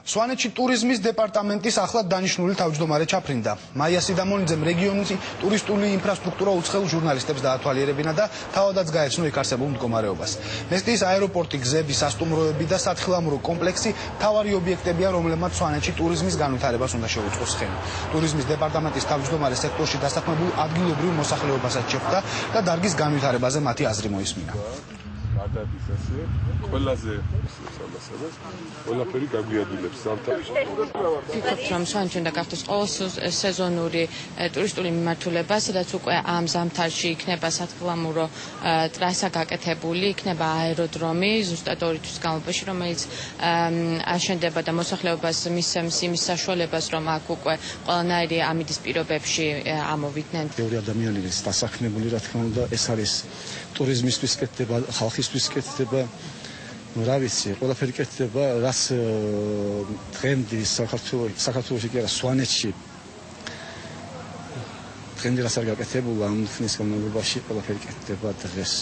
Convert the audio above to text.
სვანეთში ტურიზმის დეპარტამენტის ახლად დანიშნული თავმჯდომარე ჩაფრინდა. მაია სიდამონიძემ რეგიონის ტურისტული ინფრასტრუქტურა უცხოელ ჟურნალისტებს დაათვალიერებინა და თავადაც გაეცნო იქ არსებულ მდგომარეობას. მესტიის აეროპორტი, გზები, სასტუმროები და სათხილამურო კომპლექსი მთავარი ობიექტებია, რომლებმაც სვანეთში ტურიზმის განვითარებას უნდა შეუწყოს ხელი. ტურიზმის დეპარტამენტის თავმჯდომარე სექტორში დასაქმებულ ადგილობრივ მოსახლეობასაც შეხვდა და დარგის განვითარებაზე მათი აზრი მოისმინა. ყველაფერი გაგვიადვილებს ზამთარში. ვფიქრობთ, რომ სვანეთში უნდა გახდეს ყოველ სეზონური ტურისტული მიმართულება, სადაც უკვე ამ ზამთარში იქნება სათხილამურო ტრასა გაკეთებული, იქნება აეროდრომი ზუსტად 2 თვის განმავლობაში, რომელიც აშენდება და მოსახლეობას მისცემს იმის საშუალებას, რომ აქ უკვე ყველანაირი ამიდის პირობებში ამოვიდნენ. ბევრი ადამიანი არის დასაქმებული, რა თქმა უნდა, ეს არის ტურიზმისთვის კეთდება, ხალხისთვის კეთდება. რა ვიცი, ყველაფერი კეთდება, რაც ტრენდი საქართველოში კი არა, სვანეთში ტრენდი რაც არ გაკეთებულა, ამ ხნის განმავლობაში ყველაფერი კეთდება დღეს.